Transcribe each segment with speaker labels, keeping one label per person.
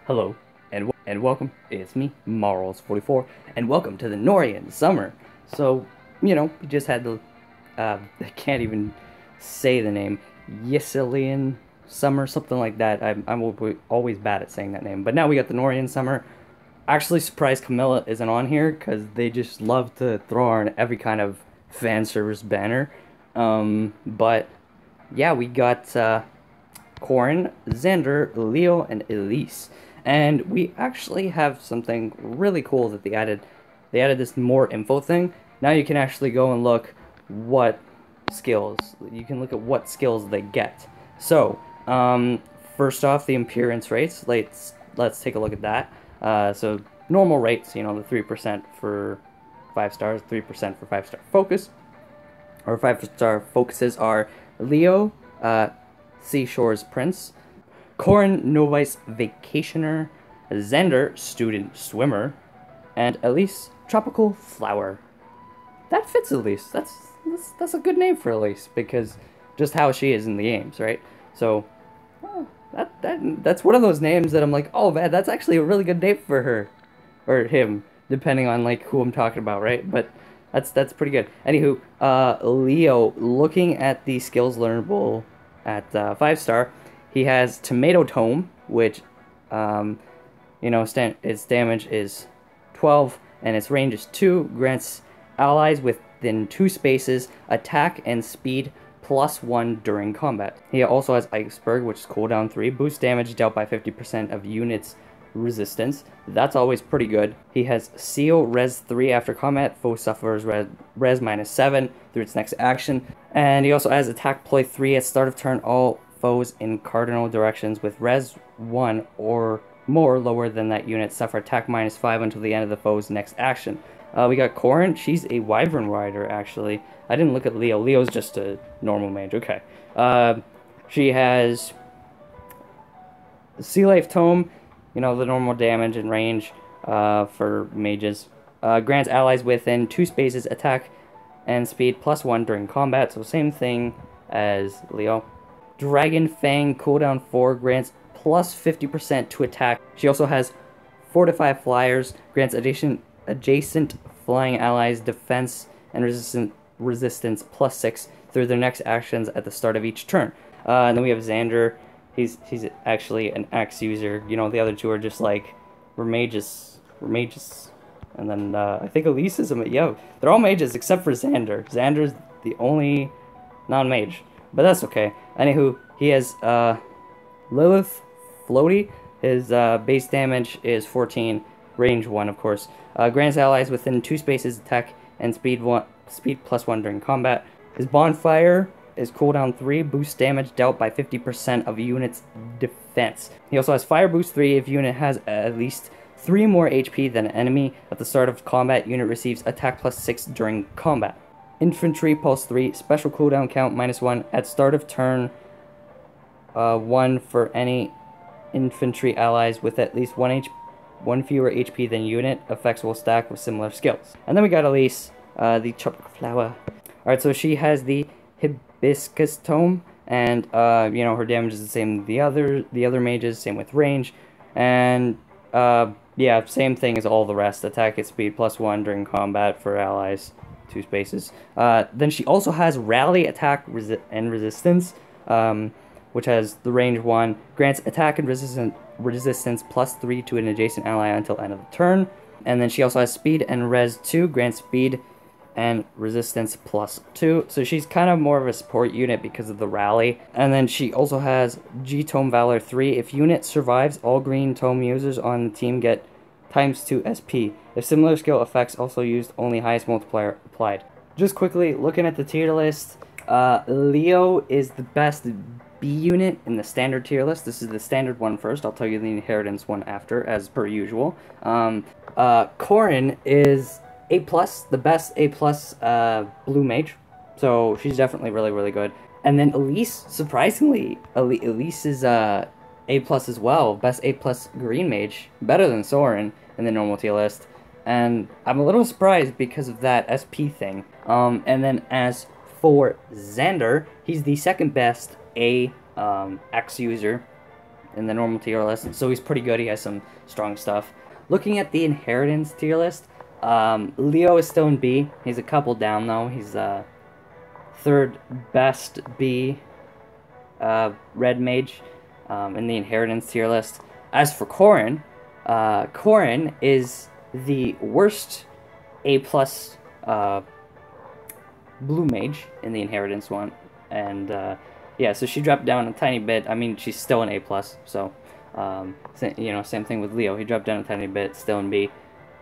Speaker 1: Hello, and welcome. It's me, Marls44, and welcome to the Nohrian Summer. So, we just had the, I can't even say the name, Yesilian Summer, something like that. I'm always bad at saying that name. But now we got the Nohrian Summer. Actually surprised Camilla isn't on here, because they just love to throw her in every kind of fan service banner. But, yeah, we got, Corrin, Xander, Leo, and Elise. And we actually have something really cool that they added. They added this more info thing. Now you can actually go and look what skills. You can look at what skills they get. So, first off, the appearance rates. Let's take a look at that. So, normal rates, the 3% for 5 stars, 3% for 5-star focus. Or 5-star focuses are Leo, Seashore's Prince, Corrin, Novice Vacationer, Xander, Student Swimmer, and Elise, Tropical Flower. That fits Elise. That's a good name for Elise, because just how she is in the games, right? So, that's one of those names that I'm like, oh man, that's actually a really good name for her, or him, depending on like who I'm talking about, right? But that's pretty good. Anywho, Leo, looking at the skills learnable at 5-star. He has Tomato Tome, which, its damage is 12, and its range is 2, grants allies within 2 spaces attack and speed +1 during combat. He also has Iceberg, which is cooldown 3, boosts damage dealt by 50% of units' resistance. That's always pretty good. He has Seal, res 3 after combat, foe suffers res -7 through its next action. And he also has attack ploy 3 at start of turn, all foes in cardinal directions with res 1 or more lower than that unit suffer attack -5 until the end of the foe's next action. We got Corrin. She's a Wyvern Rider, actually. I didn't look at Leo. Leo's just a normal mage. Okay. She has Sea Life Tome, the normal damage and range for mages. Grants allies within 2 spaces attack and speed +1 during combat, so same thing as Leo. Dragon Fang, cooldown 4, grants +50% to attack. She also has Fortify Flyers, grants adjacent flying allies defense and resistance +6 through their next actions at the start of each turn. And then we have Xander. He's actually an axe user. The other two are just like, we're mages. And then I think Elise is they're all mages except for Xander. Xander's the only non-mage, but that's okay. Anywho, he has Lilith Floaty. His base damage is 14, range 1, of course. Grants allies within 2 spaces attack and speed +1 during combat. His Bonfire is cooldown 3, boosts damage dealt by 50% of a unit's defense. He also has Fire Boost 3 if unit has at least 3 more HP than an enemy. At the start of combat, unit receives attack +6 during combat. Infantry Pulse 3, special cooldown count -1 at start of turn 1 for any infantry allies with at least 1 fewer HP than unit. Effects will stack with similar skills. And then we got Elise, the Tropical Flower. Alright, so she has the Hibiscus Tome, and her damage is the same as the other mages, same with range, and yeah, same thing as all the rest. Attack at speed +1 during combat for allies, 2 spaces. Then she also has Rally, Attack, and Resistance, which has the range 1, grants attack and resistance +3 to an adjacent ally until end of the turn. And then she also has Speed and Res 2, grants speed and resistance +2. So she's kind of more of a support unit because of the Rally. And then she also has G-Tome Valor 3. If unit survives, all green tome users on the team get ×2 SP. If similar skill effects also used, only highest multiplier applied. Just quickly, looking at the tier list, Leo is the best B unit in the standard tier list. This is the standard one first. I'll tell you the inheritance one after, as per usual. Corrin is A+, the best A+ blue mage. So she's definitely really, really good. And then Elise, surprisingly, Elise is A+ as well. Best A+ green mage. Better than Soren in the normal tier list. And I'm a little surprised because of that SP thing. And then as for Xander, he's the second best X user in the normal tier list, so he's pretty good. He has some strong stuff. Looking at the inheritance tier list, Leo is still in B. He's a couple down though. He's third best B red mage in the inheritance tier list. As for Corrin, Corrin is the worst A+ blue mage in the inheritance one, and yeah, so she dropped down a tiny bit. I mean, she's still an A+, so you know, same thing with Leo. He dropped down a tiny bit, still in B.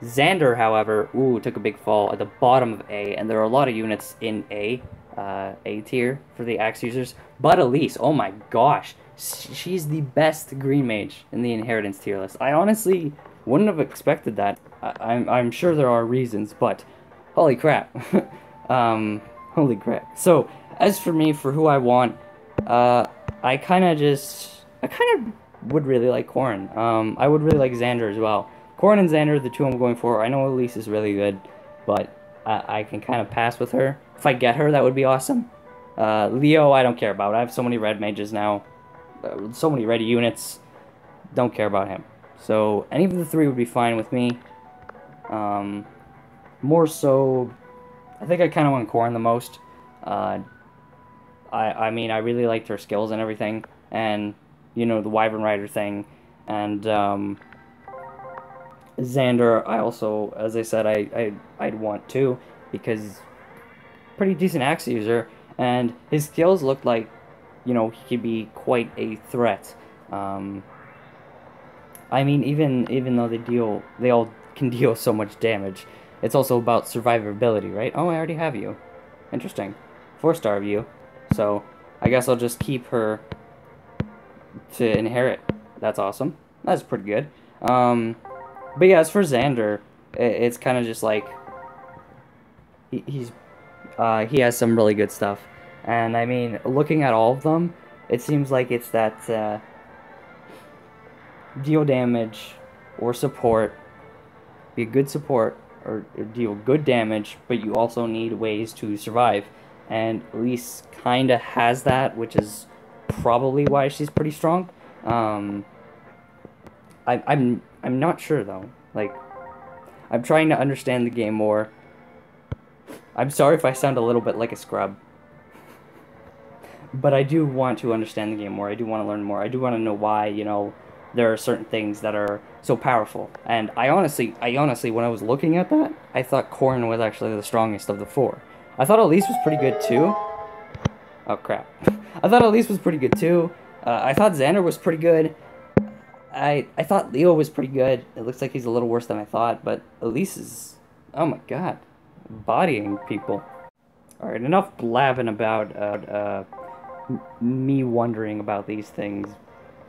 Speaker 1: Xander, however, took a big fall at the bottom of A, and there are a lot of units in A tier for the axe users. But Elise, oh my gosh, she's the best green mage in the inheritance tier list. I honestly wouldn't have expected that. I'm sure there are reasons, but holy crap. Holy crap. So, as for me, for who I want, I kind of would really like Corrin. I would really like Xander as well. Corrin and Xander are the two I'm going for. I know Elise is really good, but I can kind of pass with her. If I get her, that would be awesome. Leo, I don't care about. I have so many red mages now. So many red units. Don't care about him. So, any of the three would be fine with me. More so, I think I kind of want Corrin the most. I mean, I really liked her skills and everything. And, you know, the Wyvern Rider thing. And, Xander, I also, as I said, I'd want too, because pretty decent axe user, and his skills look like, you know, he could be quite a threat. I mean, even though they all can deal so much damage, it's also about survivability, right? Oh, I already have you. Interesting. 4-star view. So, I guess I'll just keep her to inherit. That's awesome. That's pretty good. But yeah, as for Xander, it's kind of just like he has some really good stuff, and I mean, looking at all of them, it seems like it's that deal damage or support, be a good support or deal good damage, but you also need ways to survive, and Elise kind of has that, which is probably why she's pretty strong. I'm not sure though. Like, I'm trying to understand the game more. I'm sorry if I sound a little bit like a scrub, but I do want to understand the game more. I do want to learn more. I do want to know why, you know, there are certain things that are so powerful. And I honestly, when I was looking at that, I thought Corrin was actually the strongest of the four. I thought Elise was pretty good too. Oh crap. I thought Elise was pretty good too. I thought Xander was pretty good. I thought Leo was pretty good. It looks like he's a little worse than I thought, but Elise is, oh my god, bodying people. Alright, enough blabbing about me wondering about these things.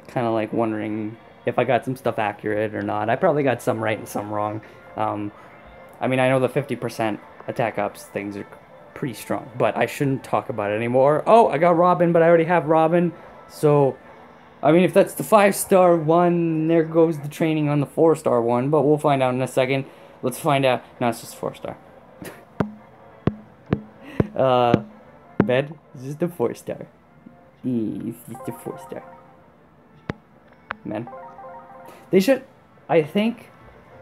Speaker 1: Kind of like wondering if I got some stuff accurate or not. I probably got some right and some wrong. I mean, I know the 50% attack ups things are pretty strong, but I shouldn't talk about it anymore. Oh, I got Robin, but I already have Robin, so I mean, if that's the 5-star one, there goes the training on the 4-star one, but we'll find out in a second. Let's find out. No, it's just 4-star. Bed, it's just a 4-star. It's just a 4-star. Man. They should, I think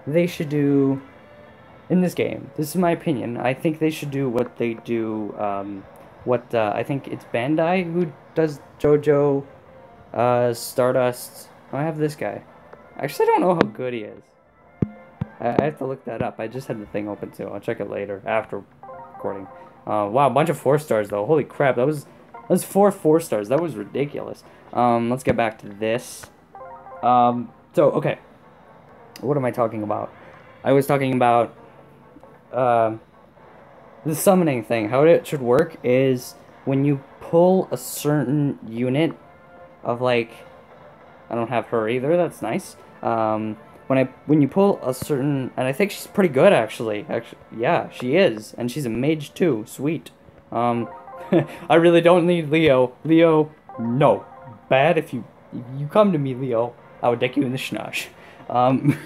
Speaker 1: they should do, in this game, this is my opinion, I think they should do what they do, I think it's Bandai who does JoJo, Stardust. I have this guy. Actually, I don't know how good he is. I have to look that up. I just had the thing open too. I'll check it later after recording. Wow, a bunch of 4-stars though. Holy crap, that was 4 stars. That was ridiculous. Let's get back to this. So okay, what am I talking about? I was talking about the summoning thing. How it should work is when you pull a certain unit of, like, I don't have her either, that's nice. When you pull a certain, and I think she's pretty good actually, yeah, she is, and she's a mage too, sweet. I really don't need Leo. Leo, no. Bad if you come to me, Leo, I would deck you in the schnosh. I'm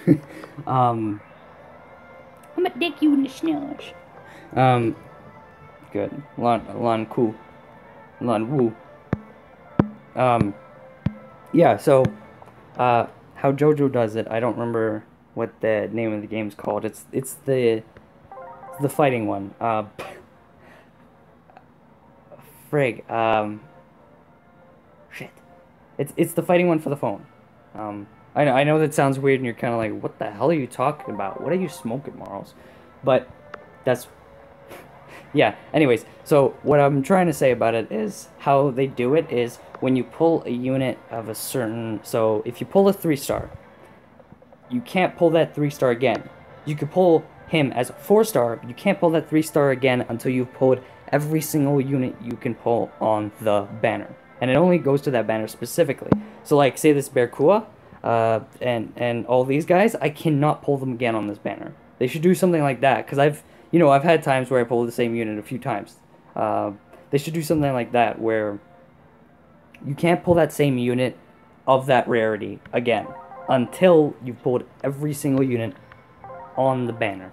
Speaker 1: gonna deck you in the schnosh. Good. Lan Ku. Lan Wu. Yeah, so how JoJo does it, I don't remember what the name of the game's called. It's the fighting one. Frig. Shit. It's the fighting one for the phone. I know that sounds weird, and you're kind of like, what the hell are you talking about? What are you smoking, Marls? But that's yeah. Anyways, so what I'm trying to say about it is how they do it is when you pull a unit of a certain. So if you pull a 3-star, you can't pull that 3-star again. You could pull him as a 4-star, but you can't pull that 3-star again until you've pulled every single unit you can pull on the banner, and it only goes to that banner specifically. So like, say this Berkua, and all these guys, I cannot pull them again on this banner. They should do something like that, because I've had times where I pulled the same unit a few times. They should do something like that where you can't pull that same unit of that rarity again until you've pulled every single unit on the banner,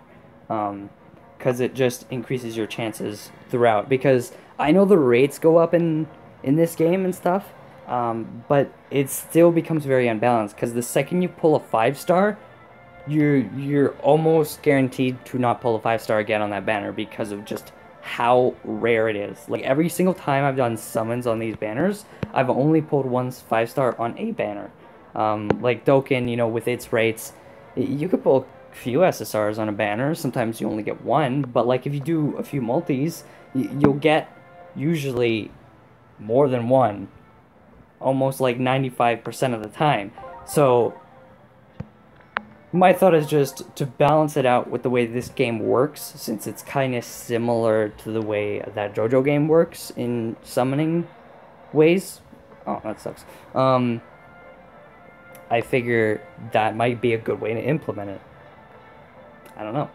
Speaker 1: because it just increases your chances throughout. Because I know the rates go up in this game and stuff, but it still becomes very unbalanced, because the second you pull a 5-star, you're almost guaranteed to not pull a 5-star again on that banner because of just how rare it is. Like, every single time I've done summons on these banners, I've only pulled one 5-star on a banner. Like Dokkan, with its rates, you could pull a few SSRs on a banner. Sometimes you only get one, but like if you do a few multis, you'll get usually more than one, almost like 95% of the time. So my thought is just to balance it out with the way this game works, since it's kind of similar to the way that JoJo game works in summoning ways. Oh, that sucks. I figure that might be a good way to implement it. I don't know.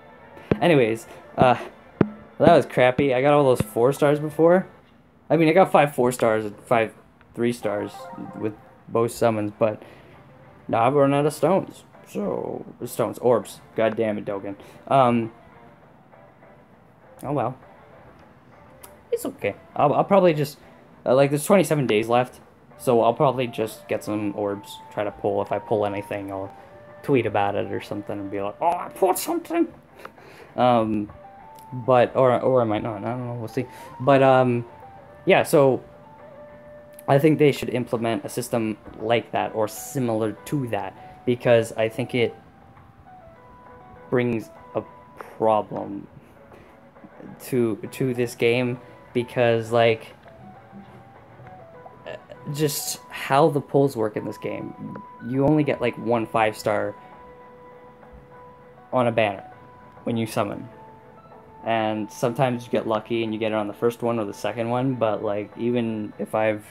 Speaker 1: Anyways, that was crappy. I got all those 4-stars before. I mean, I got 5 4-stars and 5 3-stars with both summons, but now I've run out of stones. So, orbs. God damn it, Dokkan. Oh well. It's okay. I'll probably just, like, there's 27 days left, so I'll probably just get some orbs, try to pull. If I pull anything, I'll tweet about it or something and be like, oh, I pulled something. But, or I might not, I don't know, we'll see. But, yeah, so I think they should implement a system like that, or similar to that, because I think it brings a problem to this game, because, like, just how the pulls work in this game. You only get, like, one 5-star on a banner when you summon. And sometimes you get lucky and you get it on the first one or the second one, but, like, even if I've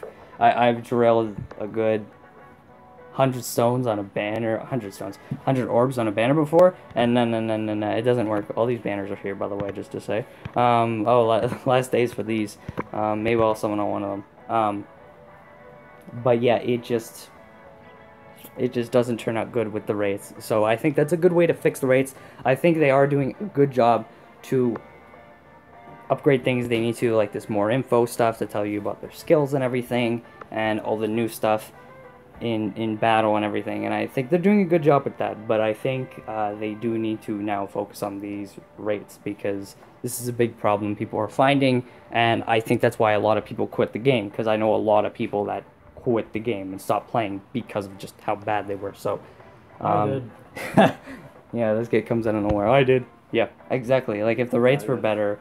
Speaker 1: drilled a good 100 stones on a banner, 100 orbs on a banner before, and no, it doesn't work. All these banners are here, by the way, just to say. Last days for these. Maybe I'll summon on one of them. But yeah, it just doesn't turn out good with the rates. So I think that's a good way to fix the rates. I think they are doing a good job to upgrade things they need to, like this more info stuff to tell you about their skills and everything, and all the new stuff in battle and everything. And I think they're doing a good job with that. But I think they do need to now focus on these rates, because this is a big problem people are finding, and I think that's why a lot of people quit the game, because I know a lot of people that quit the game and stopped playing because of just how bad they were. So
Speaker 2: I did.
Speaker 1: Yeah, this kid comes out of nowhere. I did. Yeah, exactly. Like, if the rates were better,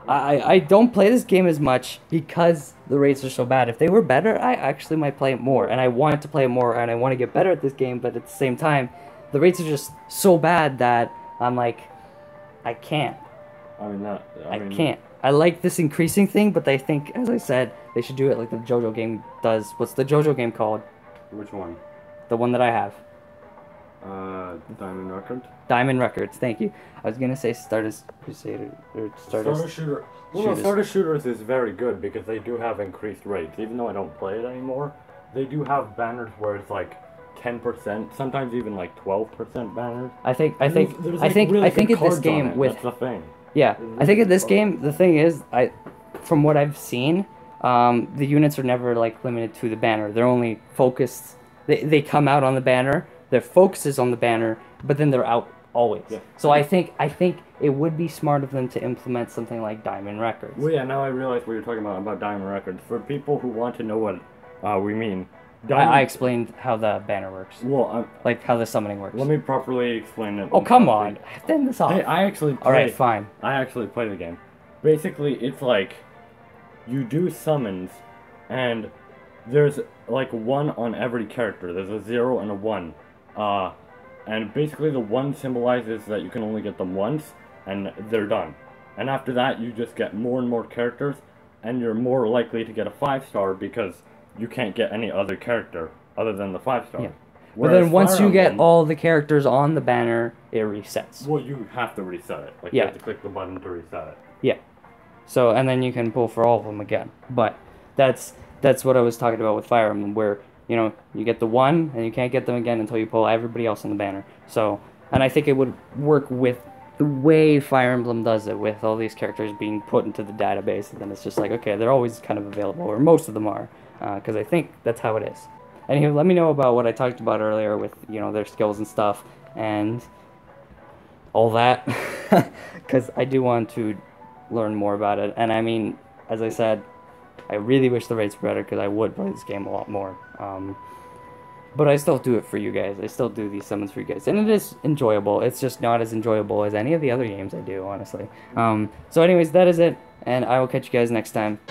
Speaker 1: I don't play this game as much because the rates are so bad. If they were better, I actually might play it more, and I wanted to play it more, and I want to get better at this game, but at the same time, the rates are just so bad that I'm like, I can't. I can't. I like this increasing thing, but I think, as I said, they should do it like the JoJo game does. What's the JoJo game called?
Speaker 2: Which one?
Speaker 1: The one that I have.
Speaker 2: Diamond Record?
Speaker 1: Diamond Records, thank you. I was gonna say Stardust Crusader, or Stardust
Speaker 2: Shooter. Well, no, Stardust Shooters is very good because they do have increased rates. Even though I don't play it anymore, they do have banners where it's like 10%, sometimes even like 12% banners.
Speaker 1: I think in this game with
Speaker 2: that's the thing.
Speaker 1: Yeah, I think in this game the thing is, from what I've seen, the units are never like limited to the banner. They're only focused They come out on the banner, their focus is on the banner, but then they're out always. Yeah. So I think it would be smart of them to implement something like Diamond Records.
Speaker 2: Well, yeah, now I realize what you're talking about Diamond Records. For people who want to know what we mean,
Speaker 1: I explained how the banner works.
Speaker 2: Well,
Speaker 1: like how the summoning works.
Speaker 2: Let me properly explain it.
Speaker 1: Oh, come on. End this off.
Speaker 2: Hey, I actually play,
Speaker 1: Alright, fine.
Speaker 2: I actually play the game. Basically, it's like you do summons, and there's like 1 on every character. There's a 0 and a 1. And basically the 1 symbolizes that you can only get them once, and they're done. And after that, you just get more and more characters, and you're more likely to get a 5-star because you can't get any other character other than the 5-star.
Speaker 1: Yeah. But then once you get all the characters on the banner, it resets.
Speaker 2: Well, you have to reset it. Like,
Speaker 1: yeah.
Speaker 2: You have to click the button to reset it.
Speaker 1: Yeah. So, and then you can pull for all of them again. But that's what I was talking about with Fire Emblem, where, you know, you get the 1, and you can't get them again until you pull everybody else on the banner. So, and I think it would work with the way Fire Emblem does it, with all these characters being put into the database, and then it's just like, okay, they're always kind of available, or most of them are, because I think that's how it is. Anyway, let me know about what I talked about earlier with, you know, their skills and stuff, and all that, because I do want to learn more about it. And I mean, as I said, I really wish the rates were better, because I would play this game a lot more. But I still do it for you guys. I still do these summons for you guys. And it is enjoyable. It's just not as enjoyable as any of the other games I do, honestly. So anyways, that is it. And I will catch you guys next time.